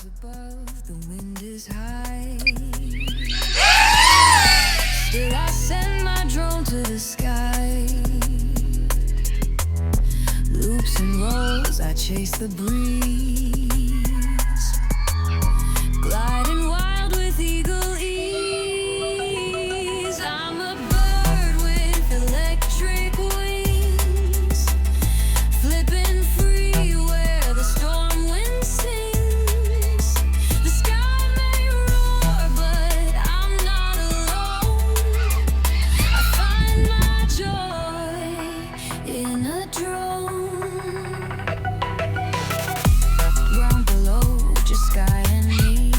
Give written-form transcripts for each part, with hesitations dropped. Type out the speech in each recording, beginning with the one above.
Clouds above, the wind is high. Still I send my drone to the sky. Loops and rolls, I chase the breeze. Gliding wild with eagle ease. I'm a bird with electric wings, flipping free where the storm wind sings. The sky may roar, but I'm not alone. I find my joy in a drone. Ground below, just sky and me.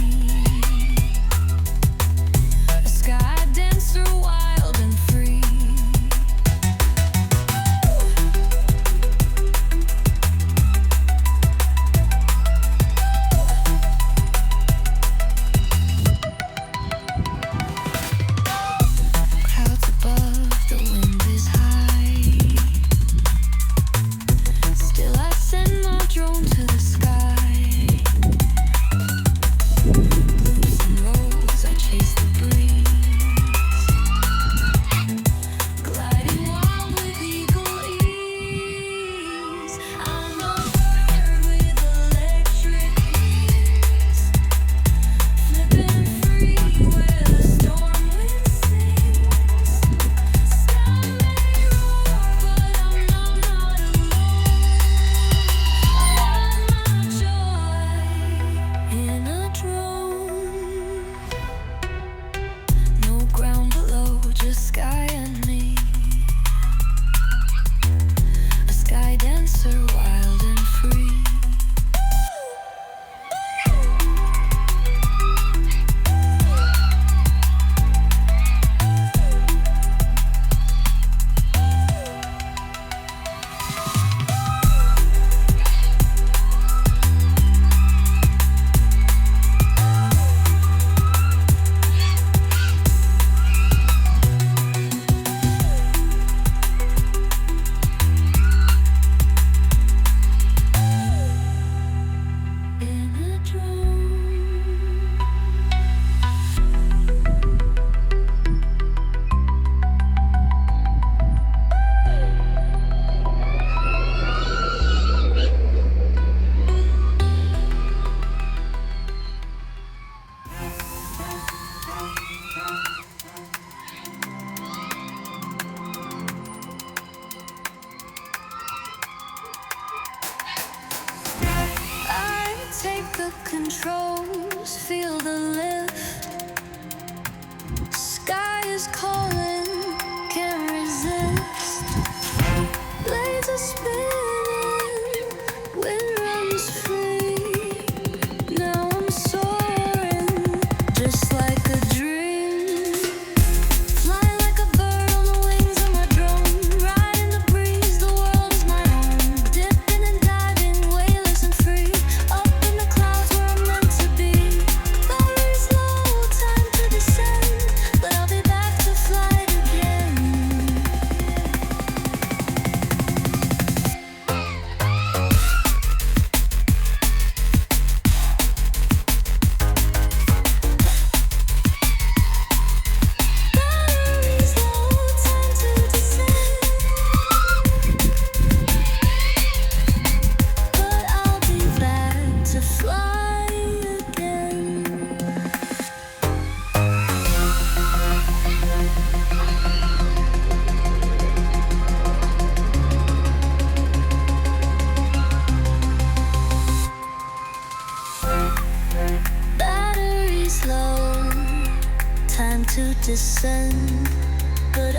A sky dancer, wild and free. Clouds above, the wind is high. Still I send my drone to the sky. Loops and rolls, I chase the breeze. Gliding wild with eagle ease. I'm a bird with electric wings, flipping free where the storm wind sings. Sky may roar, but I'm not alone. Find my joy in a drone. No ground below, just sky and me. A sky dancer, wild and free. In a drone. I take the controls, feel the lift. Sky is calling, can't resist. Blades are spinning, wind runs free. Now I'm soaring, just like a dream. Fly like a bird on the wings of my drone. Ride in the breeze, the world is my home. Dipping and diving, weightless and free. Up in the clouds where I'm meant to be. Batteries low, time to descend, but I'll be back to flight again. Batteries low, time to descend, but I'll be back to fly again. Batteries low, time to descend, but